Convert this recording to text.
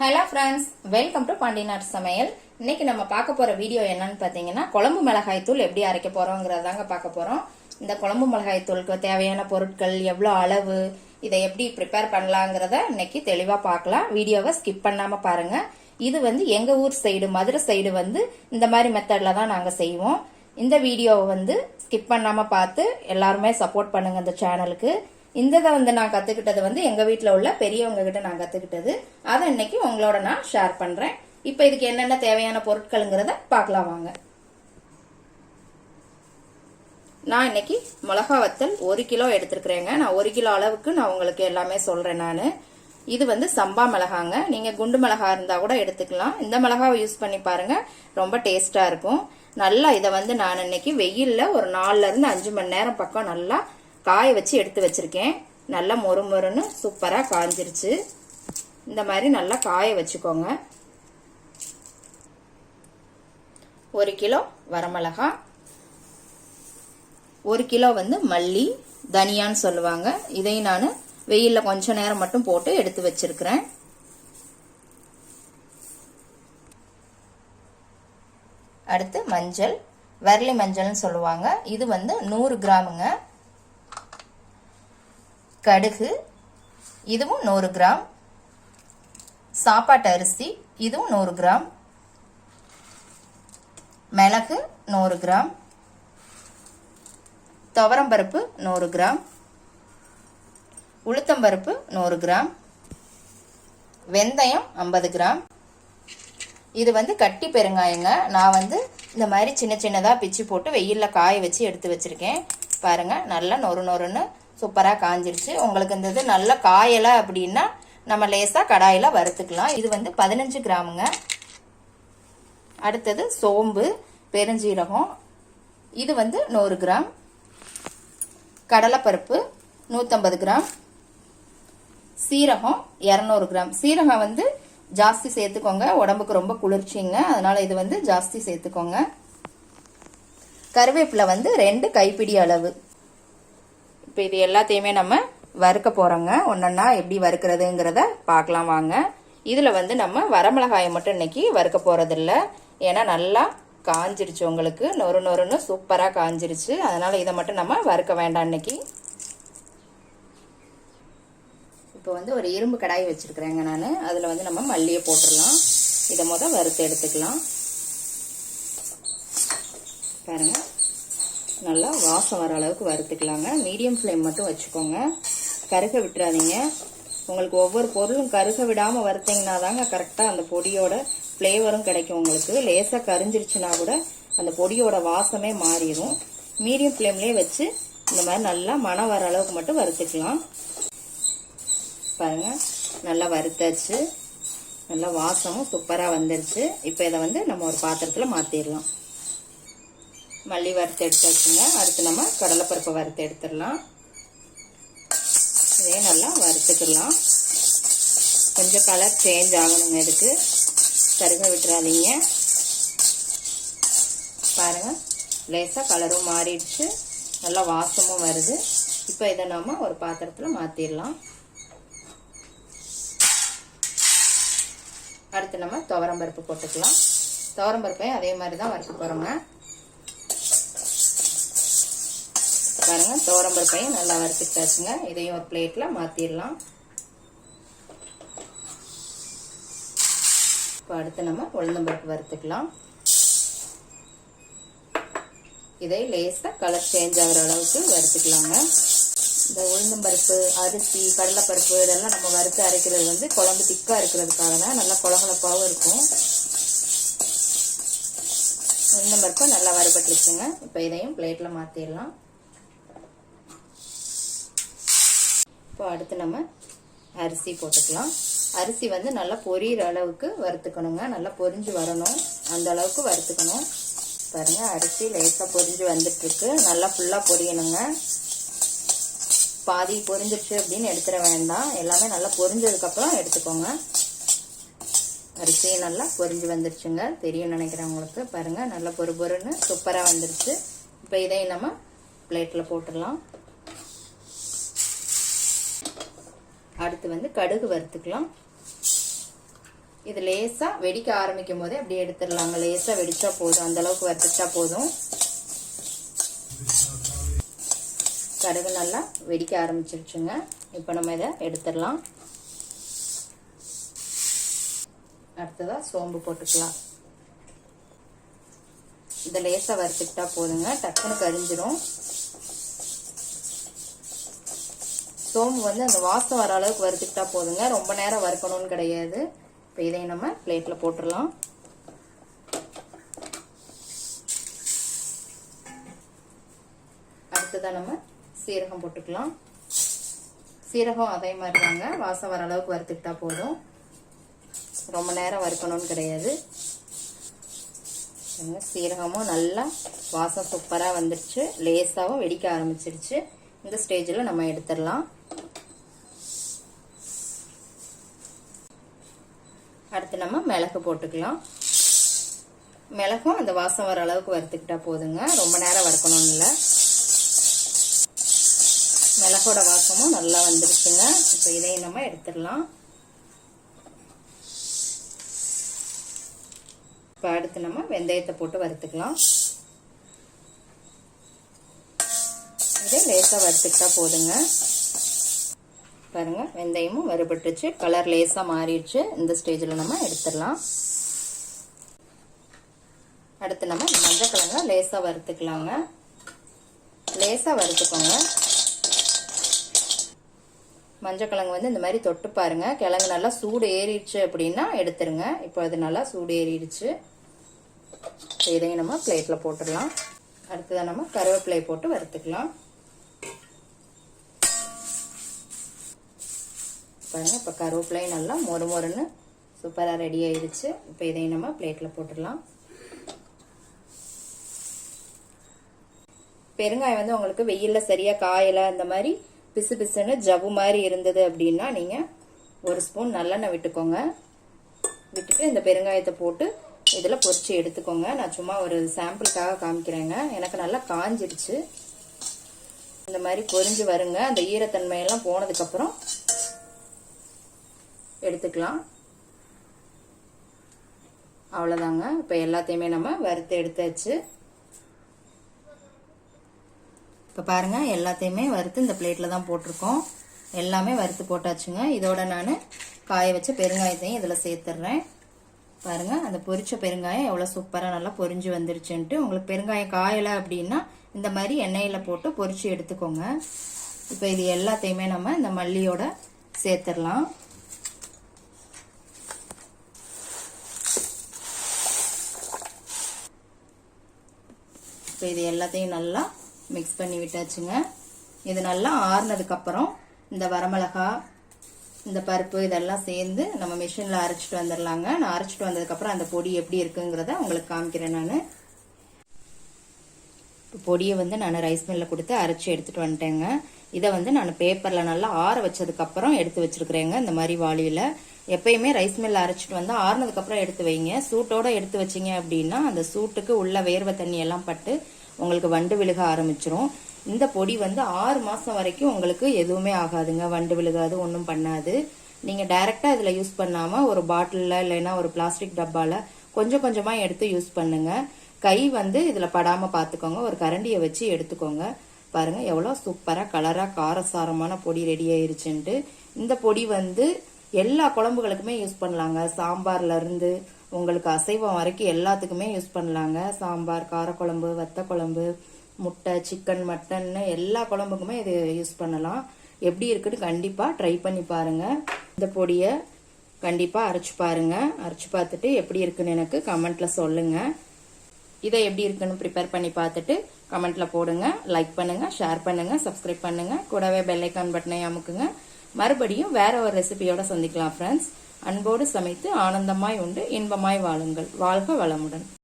Hello friends, welcome to பாண்டியநாட்டு சமையல். இன்னைக்கு நம்ம பார்க்க போற வீடியோ என்னன்னு பார்த்தீங்கன்னா, குழம்பு மிளகாய் தூள் எப்படி அரைக்க போறோங்கிறதாங்க பார்க்க போறோம். இந்த குழம்பு மிளகாய் தூளுக்கு தேவையான பொருட்கள், எவ்வளோ அளவு, இதை எப்படி ப்ரிப்பேர் பண்ணலாங்கிறத இன்னைக்கு தெளிவா பார்க்கலாம். வீடியோவை ஸ்கிப் பண்ணாம பாருங்க. இது எங்க ஊர் சைடு, மதுரை சைடு இந்த மாதிரி மெத்தட்ல தான் நாங்க செய்வோம். இந்த வீடியோவை ஸ்கிப் பண்ணாம பார்த்து எல்லாருமே சப்போர்ட் பண்ணுங்க இந்த சேனலுக்கு. இந்த நான் கத்துக்கிட்டது எங்க வீட்டுல உள்ள பெரியவங்க கிட்ட நான் கத்துக்கிட்டது. அதை இன்னைக்கு உங்களோட நான் ஷேர் பண்றேன். இப்ப இதுக்கு என்னென்ன தேவையான பொருட்கள்ங்கிறத பார்க்கலாம் வாங்க. நான் இன்னைக்கு மிளகா வத்தல் 1 கிலோ எடுத்திருக்கிறேங்க. நான் 1 கிலோ அளவுக்கு நான் உங்களுக்கு எல்லாமே சொல்றேன். நான் இது சம்பா மிளகாங்க. நீங்க குண்டு மிளகா இருந்தா கூட எடுத்துக்கலாம். இந்த மிளகாவை யூஸ் பண்ணி பாருங்க, ரொம்ப டேஸ்டா இருக்கும். நல்லா இதை நான் இன்னைக்கு வெயில்ல ஒரு 4ல இருந்து 5 மணி நேரம் பக்கம் நல்லா காய வச்சு எடுத்து வச்சிருக்கேன். நல்லா மொறு மொறுன்னு சூப்பரா காஞ்சிருச்சு. இந்த மாதிரி நல்லா காய வச்சுக்கோங்க. 1 கிலோ வரமிளகா, 1 கிலோ மல்லி, தனியான்னு சொல்லுவாங்க. இதையும் நான் வெயில்ல கொஞ்ச நேரம் மட்டும் போட்டு எடுத்து வச்சிருக்கிறேன். அடுத்து மஞ்சள், வரலி மஞ்சள்னு சொல்லுவாங்க. இது 100 கிராமுங்க. கடுகு, இதுவும் 100 கிராம். சாப்பாட்டு அரிசி, இதுவும் 100 கிராம். மிளகு 100 கிராம். துவரம்பருப்பு 100 கிராம். உளுத்தம்பருப்பு 100 கிராம். வெந்தயம் 50 கிராம். இது கட்டி பெருங்காயங்க. நான் இந்த மாதிரி சின்ன சின்னதா பிச்சு போட்டு வெயில்ல காய வச்சு எடுத்து வச்சிருக்கேன். பாருங்க, நல்லா நொறு நொறுன்னு சூப்பரா காஞ்சிருச்சு. உங்களுக்கு இந்த நல்லா காயல அப்படின்னா நம்ம லேசா கடாயில வறுத்துக்கலாம். இது 15 கிராமுங்க. அடுத்தது சோம்பு, பெருஞ்சீரகம், இது 100 கிராம். கடலைப்பருப்பு 150 கிராம். சீரகம் 200 கிராம். சீரகம் ஜாஸ்தி சேர்த்துக்கோங்க, உடம்புக்கு ரொம்ப குளிர்ச்சிங்க. அதனால இது ஜாஸ்தி சேர்த்துக்கோங்க. கருவேப்பிலை 2 கைப்பிடி அளவு. இப்போ இது எல்லாத்தையுமே நம்ம வறுக்க போறோங்க. ஒன்னொன்னா எப்படி வறுக்கிறதுங்கிறத பார்க்கலாம் வாங்க. இதுல நம்ம வரமிளகாயை மட்டும் இன்னைக்கு வறுக்க போறதில்ல. ஏன்னா நல்லா காஞ்சிருச்சு, உங்களுக்கு நொறு நொறுன்னு சூப்பரா காஞ்சிருச்சு. அதனால இதை மட்டும் நம்ம வறுக்க வேண்டாம் இன்னைக்கு. இப்போ ஒரு இரும்பு கடாய் வச்சிருக்கிறேங்க நான். அதுல நம்ம மல்லியை போட்டுடலாம். இதை வறுத்து எடுத்துக்கலாம். பாருங்க, நல்லா வாசம் வர அளவுக்கு வறுத்துக்கலாங்க. மீடியம் ஃப்ளேம் மட்டும் வச்சுக்கோங்க, கருக விட்டுறாதீங்க. உங்களுக்கு ஒவ்வொரு பொருளும் கருக விடாம வறுத்தீங்கன்னா தாங்க கரெக்டா அந்த பொடியோட ஃப்ளேவரும் கிடைக்கும். உங்களுக்கு லேசா கரிஞ்சிருச்சுன்னா கூட அந்த பொடியோட வாசமே மாறிடும். மீடியம் ஃப்ளேம்லயே வச்சு இந்த மாதிரி நல்லா மணம் வர அளவுக்கு மட்டும் வறுத்துக்கலாம். பாருங்க, நல்லா வறுத்தாச்சு. நல்லா வாசமும் சூப்பரா வந்துருச்சு. இப்போ இதை நம்ம ஒரு பாத்திரத்துல மாத்திடலாம். மல்லி வறுத்து எடுத்தாச்சுங்க. அடுத்து நம்ம கடலைப்பருப்பை வறுத்து எடுத்துடலாம். இதே நல்லா வறுத்துக்கலாம். கொஞ்சம் கலர் சேஞ்ச் ஆகணுங்க. இதுக்கு கருக விட்டுறாதீங்க. பாருங்க, லேசா கலரும் மாறிடுச்சு, நல்லா வாசமும் வருது. இப்போ இதை நாம ஒரு பாத்திரத்துல மாத்திடலாம். அடுத்து நம்ம துவரம்பருப்பு போட்டுக்கலாம். துவரம்பருப்பையும் அதே மாதிரி தான் வறுக்க போறோங்க. பாருங்க, துவரம்பருப்பையும் நல்லா வறுத்துட்டாச்சுங்க. இதையும் ஒரு பிளேட்ல மாத்திடலாம். இப்போ அடுத்து நம்ம உளுந்தம்பருப்பு வறுத்துக்கலாம். இதை லேசா கலர் சேஞ்ச் ஆகிற அளவுக்கு வறுத்துக்கலாங்க. இந்த உளுந்தம்பருப்பு, அரிசி, கடலைப்பருப்பு இதெல்லாம் நம்ம வறுத்து அரைக்கிறது குழம்பு திக்கா இருக்கிறதுக்காக தான். நல்லா குழகுழப்பாவும் இருக்கும். உளுந்தம்பருப்பு நல்லா வறுபட்டுருச்சுங்க. இப்போ இதையும் பிளேட்ல மாத்திடலாம். இப்போ அடுத்து நம்ம அரிசி போட்டுக்கலாம். அரிசி நல்லா பொரியிற அளவுக்கு வறுத்துக்கணுங்க. நல்லா பொரிஞ்சு வரணும், அந்த அளவுக்கு வறுத்துக்கணும். பாருங்க, அரிசி லேசா பொரிஞ்சு வந்துட்டு இருக்கு. நல்லா ஃபுல்லா பொரியணுங்க. பாதி பொரிஞ்சிருச்சு அப்படின்னு எடுத்துட வேண்டாம். எல்லாமே நல்லா பொரிஞ்சதுக்கு அப்புறம் எடுத்துக்கோங்க. அரிசி நல்லா பொரிஞ்சு வந்துருச்சுங்க, தெரியும் நினைக்கிறேன் உங்களுக்கு. பாருங்க, நல்லா பொறு பொறுன்னு சூப்பரா வந்துருச்சு. இப்போ இதையும் நம்ம பிளேட்ல போட்டுடலாம். அடுத்து கடுகு வறுத்துக்கலாம். இது லேசா வெடிக்க ஆரம்பிக்கும் போதே அப்படியே எடுத்துடலாங்க. லேசா வெடிச்சா போதும், அந்த அளவுக்கு வறுத்துட்டா போதும். கடுகு நல்லா வெடிக்க ஆரம்பிச்சிருச்சுங்க. இப்போ நம்ம இதை எடுத்துடலாம். அடுத்ததா சோம்பு போட்டுக்கலாம். இதை லேசா வறுத்துக்கிட்டா போதுங்க, டக்குன்னு கரிஞ்சிரும். சோம்பு வந்து அந்த வாசம் வர அளவுக்கு வறுத்துக்கிட்டா போதுங்க, ரொம்ப நேரம் வறுக்கணும்னு கிடையாது. இப்போ இதை நம்ம பிளேட்ல போட்டுடலாம். அடுத்ததான் நம்ம சீரகம் போட்டுக்கலாம். சீரகம் அதே மாதிரி தாங்க, வாசம் வர அளவுக்கு வறுத்துக்கிட்டா போதும், ரொம்ப நேரம் வறுக்கணும்னு கிடையாது. சீரகமும் நல்லா வாசம் சூப்பரா வந்துடுச்சு, லேசாவும் வெடிக்க ஆரம்பிச்சிருச்சு. இந்த ஸ்டேஜில் நம்ம எடுத்துடலாம். அடுத்து நம்ம மிளகு போட்டுக்கலாம். மிளகும் அந்த வாசம் வர அளவுக்கு வறுத்துக்கிட்டா போதுங்க, ரொம்ப நேரம் வறுக்கணும்னு இல்லை. மிளகோட வாசமும் நல்லா வந்துருச்சுங்க. இப்போ இதையும் நம்ம எடுத்துடலாம். இப்போ அடுத்து நம்ம வெந்தயத்தை போட்டு வறுத்துக்கலாம். இதை லேசாக வறுத்துக்கிட்டா போதுங்க. பாருங்க, வெந்தயமும் வறுபட்டுச்சு, கலர் லேசா மாறிடுச்சு. இந்த ஸ்டேஜில் நம்ம எடுத்துடலாம். அடுத்து நம்ம மஞ்சள் கிழங்க லேசா வறுத்துக்கலாங்க. லேசா வறுத்துக்கோங்க. மஞ்சள் கிழங்கு வந்து இந்த மாதிரி தொட்டு பாருங்க, கிழங்கு நல்லா சூடு ஏறிடுச்சு அப்படின்னா எடுத்துருங்க. இப்போ அது நல்லா சூடு ஏறிடுச்சு. இதையும் நம்ம பிளேட்ல போட்டுடலாம். அடுத்ததான் நம்ம கருவேப்பிலை போட்டு வறுத்துக்கலாம். பாருங்க, இப்போ கருவேப்பிலை நல்லா மொறு மொறுன்னு சூப்பரா ரெடி ஆயிடுச்சு. இப்போ இதையும் நம்ம பிளேட்ல போட்டுடலாம். பெருங்காயம் வந்து உங்களுக்கு வெயில்ல சரியா காயல, அந்த மாதிரி பிசு பிசுன்னு ஜவ்வு மாதிரி இருந்தது அப்படின்னா நீங்க ஒரு ஸ்பூன் நல்லெண்ணெய் விட்டுக்கோங்க. விட்டுட்டு இந்த பெருங்காயத்தை போட்டு இதுல பொரிச்சு எடுத்துக்கோங்க. நான் சும்மா ஒரு சாம்பிளுக்காக காமிக்கிறேங்க. எனக்கு நல்லா காஞ்சிருச்சு. இந்த மாதிரி பொரிஞ்சு வருங்க. அந்த ஈரத்தன்மையெல்லாம் போனதுக்கு அப்புறம் எடுத்துக்கலாம். அவ்வளவுதாங்க. இப்ப எல்லாத்தையுமே நம்ம வறுத்து எடுத்தாச்சு. இப்ப பாருங்க, எல்லாத்தையுமே வறுத்து இந்த பிளேட்ல தான் போட்டிருக்கோம். எல்லாமே வறுத்து போட்டாச்சுங்க. இதோட நான் காய வச்ச பெருங்காயத்தையும் இதுல சேர்த்துறேன். பாருங்க, அந்த பொரிச்ச பெருங்காயம் எவ்வளவு சூப்பரா நல்லா பொரிஞ்சு வந்துருச்சுன்ட்டு. உங்களுக்கு பெருங்காயம் காயல அப்படின்னா இந்த மாதிரி எண்ணெயில போட்டு பொரிச்சு எடுத்துக்கோங்க. இப்ப இது எல்லாத்தையுமே நம்ம இந்த மல்லியோட சேர்த்துடலாம். இப்போ இது எல்லாத்தையும் நல்லா மிக்ஸ் பண்ணி விட்டாச்சுங்க. இது நல்லா ஆறுனதுக்கு அப்புறம் இந்த வரமிளகா, இந்த பருப்பு இதெல்லாம் சேர்ந்து நம்ம மிஷின்ல அரைச்சிட்டு வந்துடலாங்க. நான் அரைச்சிட்டு வந்ததுக்கு அப்புறம் அந்த பொடி எப்படி இருக்குங்கிறத உங்களுக்கு காமிக்கிறேன். நான் பொடியை வந்து நான் ரைஸ் மில்ல கொடுத்து அரைச்சி எடுத்துட்டு வந்துட்டேங்க. இதை வந்து நான் பேப்பர்ல நல்லா ஆற வச்சதுக்கு அப்புறம் எடுத்து வச்சிருக்கிறேங்க. இந்த மாதிரி வாளியில எப்பயுமே ரைஸ் மில்ல அரைச்சிட்டு வந்தா ஆறுனதுக்கு அப்புறம் எடுத்து வைங்க. சூட்டோட எடுத்து வச்சிங்க அப்படின்னா அந்த சூட்டுக்கு உள்ள வேர்வை தண்ணி எல்லாம் பட்டு உங்களுக்கு வண்டு விழுக ஆரம்பிச்சிரும். இந்த பொடி வந்து 6 மாசம் வரைக்கும் உங்களுக்கு எதுவுமே ஆகாதுங்க, வண்டு விழுகாது, ஒன்றும் பண்ணாது. நீங்க டைரக்டா இதுல யூஸ் பண்ணாம ஒரு பாட்டில்ல இல்லைன்னா ஒரு பிளாஸ்டிக் டப்பால கொஞ்சம் கொஞ்சமா எடுத்து யூஸ் பண்ணுங்க. கை வந்து இதுல படாம பாத்துக்கோங்க. ஒரு கரண்டியை வச்சு எடுத்துக்கோங்க. பாருங்க எவ்வளவு சூப்பரா கலரா காரசாரமான பொடி ரெடி ஆயிருச்சுன்ட்டு. இந்த பொடி வந்து எல்லா குழம்புகளுக்குமே யூஸ் பண்ணலாங்க. சாம்பார்ல இருந்து உங்களுக்கு அசைவம் வரைக்கும் எல்லாத்துக்குமே யூஸ் பண்ணலாங்க. சாம்பார், காரக்குழம்பு, வத்த குழம்பு, முட்டை, சிக்கன், மட்டன் எல்லா குழம்புக்குமே இது யூஸ் பண்ணலாம். எப்படி இருக்குன்னு கண்டிப்பா ட்ரை பண்ணி பாருங்க. இந்த பொடியை கண்டிப்பா அரைச்சு பாருங்க. அரைச்சு பார்த்துட்டு எப்படி இருக்குன்னு எனக்கு கமெண்ட்ல சொல்லுங்க. இதை எப்படி இருக்குன்னு ப்ரிப்பேர் பண்ணி பார்த்துட்டு கமெண்ட்ல போடுங்க. லைக் பண்ணுங்க, ஷேர் பண்ணுங்க, சப்ஸ்கிரைப் பண்ணுங்க. கூடவே பெல் ஐக்கான் பட்டனை அமுக்குங்க. மறுபடியும் வேற ஒரு ரெசிபியோட சந்திக்கலாம் ஃப்ரெண்ட்ஸ். அன்போடு சமைத்து ஆனந்தமாய் உண்டு இன்பமாய் வாழுங்கள். வாழ்க வளமுடன்.